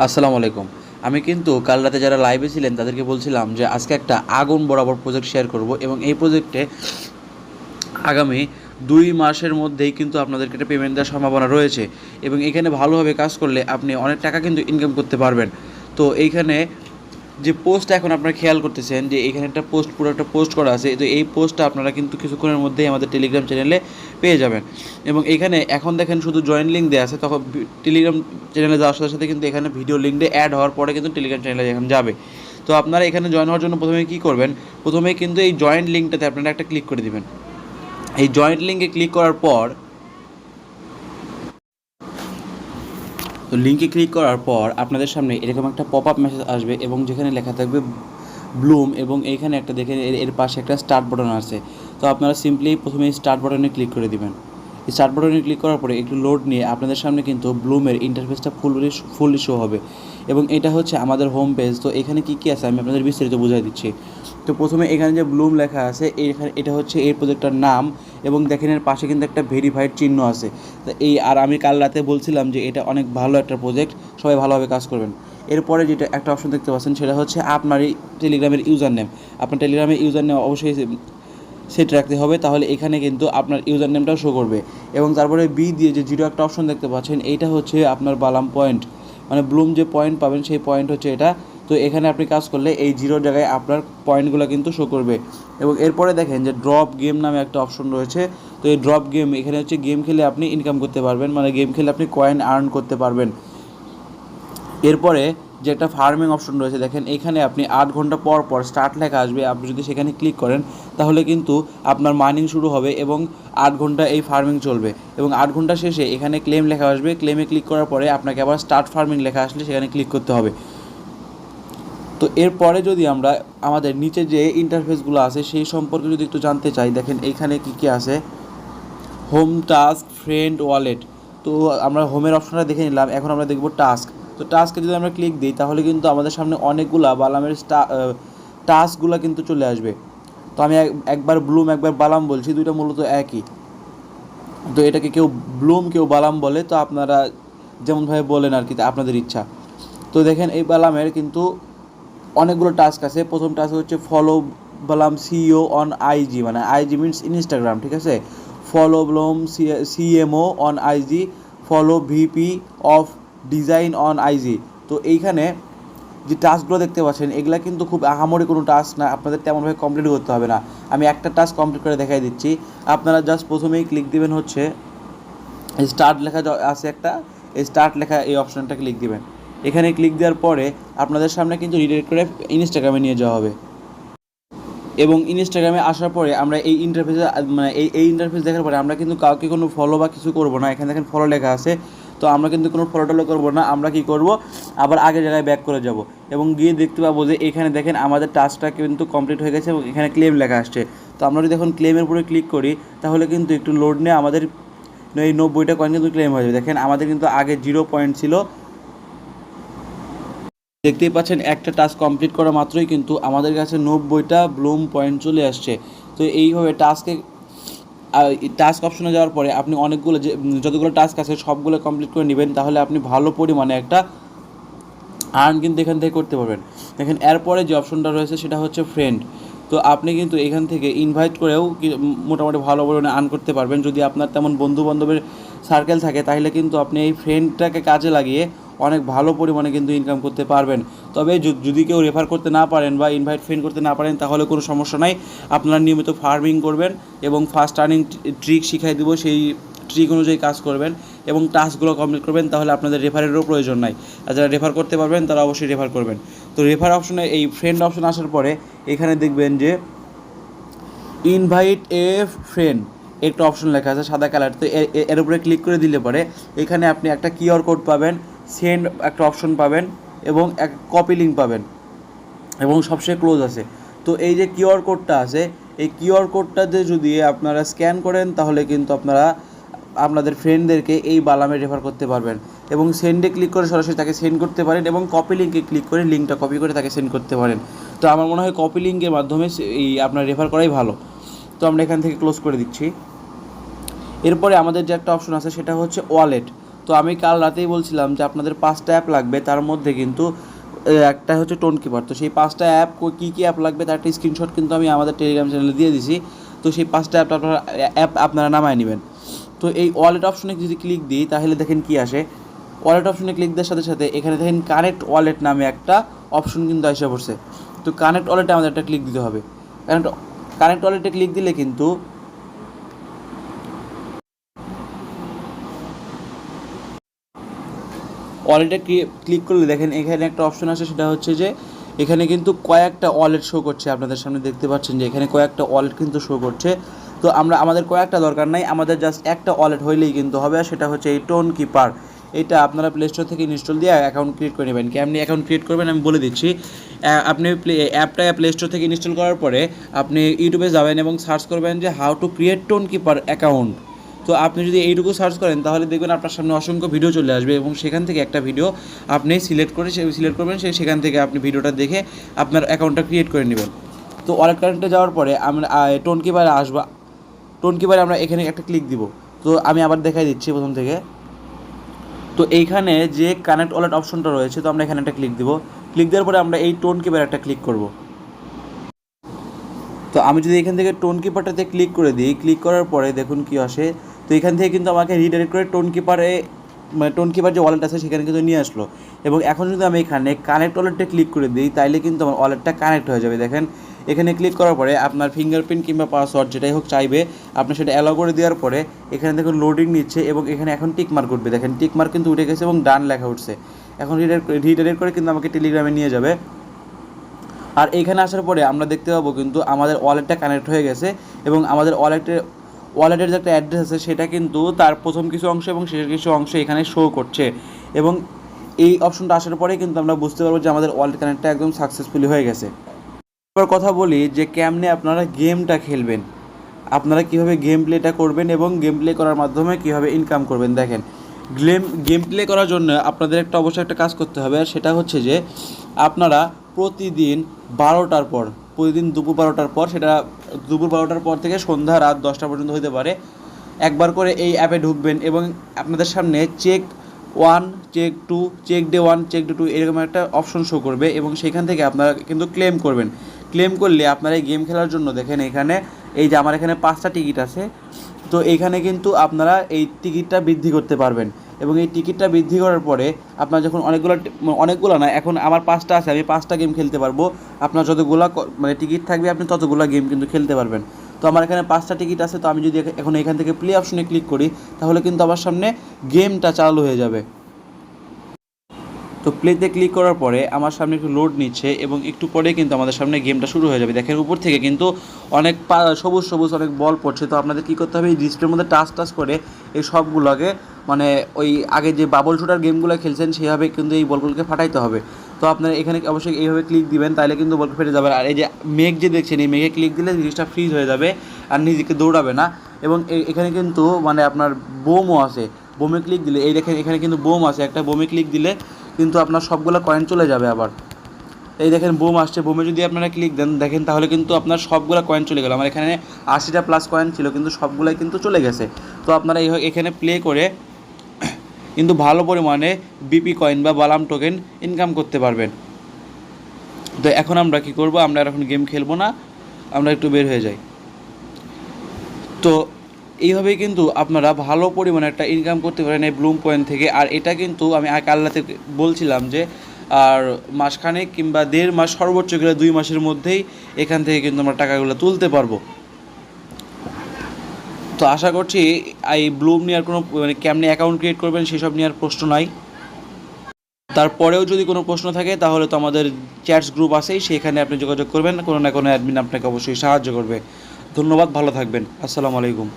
আসসালামু আলাইকুম। আমি কিন্তু কাল রাতে যারা লাইভে ছিলেন তাদেরকে বলছিলাম যে আজকে একটা আগুন বরাবর প্রজেক্ট শেয়ার করব এবং এই প্রজেক্টে আগামী ২ মাসের মধ্যেই কিন্তু আপনাদেরকে একটা পেমেন্ট দেওয়ার সম্ভাবনা রয়েছে এবং এখানে ভালোভাবে কাজ করলে আপনি অনেক টাকা কিন্তু ইনকাম করতে পারবেন। তো এইখানে যে পোস্টটা এখন আপনারা খেয়াল করতেছেন যে এখানে একটা পোস্ট, পুরো একটা পোস্ট করা আছে। তো এই পোস্টটা আপনারা কিন্তু কিছুক্ষণের মধ্যেই আমাদের টেলিগ্রাম চ্যানেলে পেয়ে যাবেন এবং এখানে এখন দেখেন শুধু জয়েন লিঙ্ক দেওয়া আছে। তখন টেলিগ্রাম চ্যানেলে যাওয়ার সাথে সাথে কিন্তু এখানে ভিডিও লিঙ্কটা অ্যাড হওয়ার পরে কিন্তু টেলিগ্রাম চ্যানেলে এখন যাবে। তো আপনারা এখানে জয়েন হওয়ার জন্য প্রথমে কী করবেন, প্রথমে কিন্তু এই জয়েন্ট লিঙ্কটাতে আপনারা একটা ক্লিক করে দেবেন। এই জয়েন্ট লিঙ্কে ক্লিক করার পর লিঙ্কে ক্লিক করার পর আপনাদের সামনে এরকম একটা পপ আপ মেসেজ আসবে এবং যেখানে লেখা থাকবে ব্লুম এবং এইখানে একটা দেখেন এর পাশে একটা স্টার্ট বাটন আছে। তো আপনারা সিম্পলি প্রথমে স্টার্ট বাটনে ক্লিক করে দিবেন। স্টার্ট বাটনে ক্লিক করার পরে একটু লোড নিয়ে আপনাদের সামনে কিন্তু ব্লুমের ইন্টারফেসটা ফুললি শো হবে এবং এটা হচ্ছে আমাদের হোম পেজ। তো এখানে কী কী আছে আমি আপনাদের বিস্তারিত বুঝিয়ে দিচ্ছি। তো প্রথমে এখানে যে ব্লুম লেখা আছে এখানে এটা হচ্ছে এই প্রজেক্টটার নাম এবং দেখেন এর পাশে কিন্তু একটা ভেরিফাইড চিহ্ন আছে। তো আমি কাল রাতে বলছিলাম যে এটা অনেক ভালো একটা প্রজেক্ট, সবাই ভালোভাবে কাজ করবেন। এরপরে যেটা একটা অপশন দেখতে পাচ্ছেন সেটা হচ্ছে আপনার এই টেলিগ্রামের ইউজার নেম। আপনার টেলিগ্রামের ইউজার নেম অবশ্যই সেট রাখতে হবে, তাহলে এখানে কিন্তু আপনার ইউজার নেমটাও শো করবে। এবং তারপরে বি দিয়ে যে জিরো একটা অপশন দেখতে পাচ্ছেন এইটা হচ্ছে আপনার বালাম পয়েন্ট, মানে ব্লুম যে পয়েন্ট পাবেন সেই পয়েন্ট হচ্ছে এটা। তো এখানে আপনি কাজ করলে এই জিরোর জায়গায় আপনার পয়েন্টগুলো কিন্তু শো করবে। এবং এরপরে দেখেন যে ড্রপ গেম নামে একটা অপশন রয়েছে। তো এই ড্রপ গেম এখানে হচ্ছে গেম খেলে আপনি ইনকাম করতে পারবেন, মানে গেম খেলে আপনি কয়েন আর্ন করতে পারবেন। এরপরে যে একটা ফার্মিং অপশন রয়েছে দেখেন এখানে আপনি ৮ ঘন্টা পর পর স্টার্ট লেখা আসবে, আপনি যদি সেখানে ক্লিক করেন তাহলে কিন্তু আপনার মাইনিং শুরু হবে এবং ৮ ঘন্টা এই ফার্মিং চলবে এবং ৮ ঘন্টা শেষে এখানে ক্লেম লেখা আসবে। ক্লেমে ক্লিক করার পরে আপনাকে আবার স্টার্ট ফার্মিং লেখা আসলে সেখানে ক্লিক করতে হবে। তো এরপরে যদি আমরা আমাদের নিচে যে ইন্টারফেসগুলো আছে সেই সম্পর্কে যদি একটু জানতে চাই, দেখেন এইখানে কী কী আছে। Home, task, friend, wallet. তো আমরা হোমের অপশনটা দেখে নিলাম, এখন আমরা দেখব টাস্ক। তো টাস্কে যদি আমরা ক্লিক দিই তাহলে কিন্তু আমাদের সামনে অনেকগুলা বালামের টাস্কগুলো কিন্তু চলে আসবে। তো আমি একবার ব্লুম একবার বালাম বলছি, দুইটা মূলত একই। তো এটাকে কেউ ব্লুম কেউ বালাম বলে, তো আপনারা যেমনভাবে বলেন আর কি, আপনাদের ইচ্ছা। তো দেখেন এই বালামের কিন্তু অনেকগুলো টাস্ক আছে। প্রথম টাস্ক হচ্ছে ফলো বললাম সিইও অন আইজি, মানে আইজি মিনস ইনস্টাগ্রাম, ঠিক আছে। ফলো বললাম CMO on IG, follow VP of design on IG. তো এইখানে যে টাস্কগুলো দেখতে পাচ্ছেন এগুলা কিন্তু খুব আহামরি কোনো টাস্ক না, আপনাদের তেমনভাবে কমপ্লিট করতে হবে না। আমি একটা টাস্ক কমপ্লিট করে দেখাই দিচ্ছি। আপনারা জাস্ট প্রথমেই ক্লিক দিবেন হচ্ছে স্টার্ট লেখা আছে একটা, এই স্টার্ট লেখা এই অপশানটা ক্লিক দিবেন। এখানে ক্লিক দেওয়ার পরে আপনাদের সামনে কিন্তু রিডাইরেক্ট করে ইনস্টাগ্রামে নিয়ে যাওয়া হবে এবং ইনস্টাগ্রামে আসার পরে আমরা এই ইন্টারফেসে মানে এই ইন্টারফেস দেখার পরে আমরা কিন্তু কাউকে কোনো ফলো বা কিছু করবো না। এখানে দেখেন ফলো লেখা আছে, তো আমরা কিন্তু কোনো ফলো টলো করবো না। আমরা কি করব, আবার আগের জায়গায় ব্যাক করে যাব এবং গিয়ে দেখতে পাবো যে এখানে দেখেন আমাদের টাস্কটা কিন্তু কমপ্লিট হয়ে গেছে এবং এখানে ক্লেম লেখা আসছে। তো আমরা যদি এখন ক্লেমের উপরে ক্লিক করি তাহলে কিন্তু একটু লোড নিয়ে আমাদের এই 90টা কয়েন কিন্তু ক্লেম হয়ে যাবে। দেখেন আমাদের কিন্তু আগে 0 পয়েন্ট ছিল, দেখতেই পাচ্ছেন একটা টাস্ক কমপ্লিট করা মাত্রই কিন্তু আমাদের কাছে 90টা ব্লুম পয়েন্ট চলে আসছে। তো এইভাবে টাস্ক অপশনে যাওয়ার পরে আপনি অনেকগুলো যতগুলো টাস্ক আছে সবগুলো কমপ্লিট করে নেবেন, তাহলে আপনি ভালো পরিমাণে একটা আর্ন কিন্তু এখান থেকে করতে পারবেন। দেখেন এরপরে যে অপশনটা রয়েছে সেটা হচ্ছে ফ্রেন্ড। তো আপনি কিন্তু এখান থেকে ইনভাইট করেও মোটামুটি ভালো পরিমাণে আর্ন করতে পারবেন। যদি আপনার তেমন বন্ধু বান্ধবের সার্কেল থাকে তাহলে কিন্তু আপনি এই ফ্রেন্ডটাকে কাজে লাগিয়ে অনেক ভালো পরিমাণে কিন্তু ইনকাম করতে পারবেন। তবে যদি কেউ রেফার করতে না পারেন বা ইনভাইট ফ্রেন্ড করতে না পারেন তাহলে কোনো সমস্যা নাই, আপনারা নিয়মিত ফার্মিং করবেন এবং ফার্স্ট আর্নিং ট্রিক শিখাই দেবো, সেই ট্রিক অনুযায়ী কাজ করবেন এবং টাস্কগুলো কমপ্লিট করবেন, তাহলে আপনাদের রেফারেরও প্রয়োজন নাই। আর যারা রেফার করতে পারবেন তারা অবশ্যই রেফার করবেন। তো রেফার অপশনে এই ফ্রেন্ড অপশন আসার পরে এখানে দেখবেন যে ইনভাইট এ ফ্রেন্ড একটা অপশন লেখা আছে সাদা কালার। তো এর উপরে ক্লিক করে দিলে পরে এখানে আপনি একটা কিউআর কোড পাবেন, সেন্ড একটা অপশন পাবেন এবং এক কপি লিঙ্ক পাবেন এবং সবচেয়ে ক্লোজ আছে। তো এই যে কিউআর কোডটা আছে এই কিউআর কোডটাতে যদি আপনারা স্ক্যান করেন তাহলে কিন্তু আপনারা আপনাদের ফ্রেন্ডদেরকে এই বালামে রেফার করতে পারবেন এবং সেন্ডে ক্লিক করে সরাসরি তাকে সেন্ড করতে পারেন এবং কপি লিঙ্কে ক্লিক করে লিঙ্কটা কপি করে তাকে সেন্ড করতে পারেন। তো আমার মনে হয় কপি লিঙ্কের মাধ্যমে এই আপনার রেফার করাই ভালো। তো আমরা এখান থেকে ক্লোজ করে দিচ্ছি। এরপরে আমাদের যে একটা অপশন আছে সেটা হচ্ছে ওয়ালেট। তো আমি কাল রাতেই বলছিলাম যে আপনাদের 5টা অ্যাপ লাগবে, তার মধ্যে কিন্তু একটা হচ্ছে টোন কিপার। তো সেই 5টা অ্যাপ কী কী অ্যাপ লাগবে তার একটা স্ক্রিনশট কিন্তু আমি আমাদের টেলিগ্রাম চ্যানেলে দিয়ে দিছি। তো সেই 5টা আপনারা নামায় নেবেন। তো এই ওয়ালেট অপশনে যদি ক্লিক দিই তাহলে দেখেন কি আসে। ওয়ালেট অপশনে ক্লিক দেওয়ার সাথে সাথে এখানে দেখেন কানেক্ট ওয়ালেট নামে একটা অপশন কিন্তু এসে পড়ছে। তো কানেক্ট ওয়ালেটে আমাদের একটা ক্লিক দিতে হবে। কানেক্ট ওয়ালেটে ক্লিক দিলে কিন্তু ওয়ালেটে ক্লিক করলে দেখেন এখানে একটা অপশন আসে, সেটা হচ্ছে যে এখানে কিন্তু কয়েকটা ওয়ালেট শো করছে। আপনাদের সামনে দেখতে পাচ্ছেন যে এখানে কয়েকটা ওয়ালেট কিন্তু শো করছে। তো আমাদের কয়েকটা দরকার নাই, আমাদের জাস্ট একটা ওয়ালেট হইলেই কিন্তু হবে, আর সেটা হচ্ছে এই টোন কিপার। এটা আপনারা প্লে স্টোর থেকে ইনস্টল দিয়ে অ্যাকাউন্ট ক্রিয়েট করে নেবেন। কেমনি অ্যাকাউন্ট ক্রিয়েট করবেন আমি বলে দিচ্ছি। আপনি অ্যাপটা প্লে স্টোর থেকে ইনস্টল করার পরে আপনি ইউটিউবে যাবেন এবং সার্চ করবেন যে how to create tone keeper account. তো আপনি যদি এইটুকু সার্চ করেন তাহলে দেখবেন আপনার সামনে অসংখ্য ভিডিও চলে আসবে এবং সেখান থেকে একটা ভিডিও আপনি সিলেক্ট করবেন, সেখান থেকে আপনি ভিডিওটা দেখে আপনার অ্যাকাউন্টটা ক্রিয়েট করে নেবেন। তো ওয়ালেট কানেক্টে যাওয়ার পরে আমরা টোন কিপারে আসবো। টোন কিপারে আমরা এখানে একটা ক্লিক দিব। তো আমি আবার দেখাই দিচ্ছি প্রথম থেকে। তো এইখানে যে কানেক্ট ওয়ালেট অপশনটা রয়েছে, তো আমরা এখানে একটা ক্লিক দিব। ক্লিক দেওয়ার পরে আমরা এই টোন কিপারে একটা ক্লিক করব। তো আমি যদি এখান থেকে টোন কিপারটাতে ক্লিক করে দিই, ক্লিক করার পরে দেখুন কি আসে। তো এখান থেকে কিন্তু আমাকে রিডাইরেক্ট করে টোন কিপার যে ওয়ালেট আছে সেখানে কিন্তু নিয়ে আসলো। এবং এখন যদি আমি এখানে কানেক্ট ওয়ালেটে ক্লিক করে দিই তাইলে কিন্তু আমার ওয়ালেটটা কানেক্ট হয়ে যাবে। দেখেন এখানে ক্লিক করার পরে আপনার ফিঙ্গারপ্রিন্ট কিংবা পাসওয়ার্ড যেটাই হোক চাইবে, আপনি সেটা অ্যালাউ করে দেওয়ার পরে এখানে দেখুন লোডিং নিচ্ছে এবং এখানে এখন টিকমার্ক উঠবে। দেখেন টিকমার্ক কিন্তু উঠে গেছে এবং ডান লেখা উঠছে। এখন রিডাইরেক্ট করে কিন্তু আমাকে টেলিগ্রামে নিয়ে যাবে। আর এইখানে আসার পরে আমরা দেখতে পাবো কিন্তু আমাদের ওয়ালেটটা কানেক্ট হয়ে গেছে এবং আমাদের ওয়ালেটের যে একটা অ্যাড্রেস আছে সেটা কিন্তু তার প্রথম কিছু অংশ এবং শেষের কিছু অংশ এখানে শো করছে। এবং এই অপশনটা আসার পরেই কিন্তু আমরা বুঝতে পারবো যে আমাদের ওয়ালেট কানেক্টটা একদম সাকসেসফুলি হয়ে গেছে। এবার কথা বলি যে কেমনে আপনারা গেমটা খেলবেন, আপনারা কীভাবে গেম প্লেটা করবেন এবং গেম প্লে করার মাধ্যমে কীভাবে ইনকাম করবেন। দেখেন গেম প্লে করার জন্য আপনাদের অবশ্যই একটা কাজ করতে হবে, আর সেটা হচ্ছে যে আপনারা প্রতিদিন দুপুর 12টার পর, সেটা দুপুর 12টার পর থেকে সন্ধ্যা রাত 10টা পর্যন্ত হতে পারে, একবার করে এই অ্যাপে ঢুকবেন এবং আপনাদের সামনে check 1, check 2, check day 1, check day 2 এরকম একটা অপশন শো করবে এবং সেখান থেকে আপনারা কিন্তু ক্লেম করবেন। ক্লেম করলে আপনারা এই গেম খেলার জন্য দেখেন এখানে এই যে আমার এখানে 5টা টিকিট আছে। তো এইখানে কিন্তু আপনারা এই টিকিটটা বৃদ্ধি করতে পারবেন এবং এই টিকিটটা বৃদ্ধি করার পরে আপনার যখন অনেকগুলো না, এখন আমার 5টা আছে, আমি 5টা গেম খেলতে পারবো। আপনার যতগুলো টিকিট থাকবে আপনি ততগুলো গেম কিন্তু খেলতে পারবেন। তো আমার এখানে 5টা টিকিট আছে। তো আমি যদি এখন এখান থেকে প্লে অপশনে ক্লিক করি তাহলে কিন্তু আমার সামনে গেমটা চালু হয়ে যাবে। তো প্লেতে ক্লিক করার পরে আমার সামনে একটু লোড নিচ্ছে এবং একটু পরে কিন্তু আমাদের সামনে গেমটা শুরু হয়ে যাবে। দেখেন উপর থেকে কিন্তু অনেক সবুজ সবুজ অনেক বল পড়ছে। তো আপনাদের কী করতে হবে, এই ডিসপ্লের মধ্যে টাচ করে এই সবগুলোকে ওই আগে যে বাবল শুটার গেমগুলো খেলছেন সেভাবে কিন্তু এই বলগুলোকে ফাটাইতে হবে। তো আপনারা এখানে অবশ্যই এইভাবে ক্লিক দিবেন, তাহলে কিন্তু বল ফেটে যাবে। আর এই যে মেঘ যে দেখছেন, এই মেঘে ক্লিক দিলে জিনিসটা ফ্রিজ হয়ে যাবে আর নিজেকে দৌড়াবে না। এবং এখানে কিন্তু আপনার বোমও আছে, বোমে ক্লিক দিলে এই দেখেন এখানে কিন্তু বোম আছে, একটা বোমে ক্লিক দিলে কিন্তু আপনার সবগুলো কয়েন চলে যাবে। আবার এই দেখেন বোম আসছে, বোমে যদি আপনারা ক্লিক দেন দেখেন তাহলে কিন্তু আপনার সবগুলো কয়েন চলে গেল। আমার এখানে 80টা প্লাস কয়েন ছিল কিন্তু সবগুলোই কিন্তু চলে গেছে। তো আপনারা এখানে প্লে করে কিন্তু ভালো পরিমাণে বিপি কয়েন বা বালাম টোকেন ইনকাম করতে পারবেন। তো এখন আমরা কি করব, আমরা এখন গেম খেলবো না, আমরা একটু বের হয়ে যাই। তো এইভাবেই কিন্তু আপনারা ভালো পরিমাণে একটা ইনকাম করতে পারেন এই ব্লুম পয়েন্ট থেকে। আর এটা কিন্তু আমি কাল রাতে বলছিলাম যে আর মাসখানেক কিংবা 1.5 মাস, সর্বোচ্চ গেলে 2 মাসের মধ্যেই এখান থেকে কিন্তু আমরা টাকাগুলো তুলতে পারবো। তো আশা করছি এই ব্লুম নেওয়ার কোনো কেমনি অ্যাকাউন্ট ক্রিয়েট করবেন সেসব নেওয়ার প্রশ্ন নাই। তারপরেও যদি কোনো প্রশ্ন থাকে তাহলে তো আমাদের চ্যাটস গ্রুপ আছেই, সেখানে আপনি যোগাযোগ করবেন, কোনো না কোনো অ্যাডমিন আপনাকে অবশ্যই সাহায্য করবে। ধন্যবাদ, ভালো থাকবেন, আসসালামু আলাইকুম।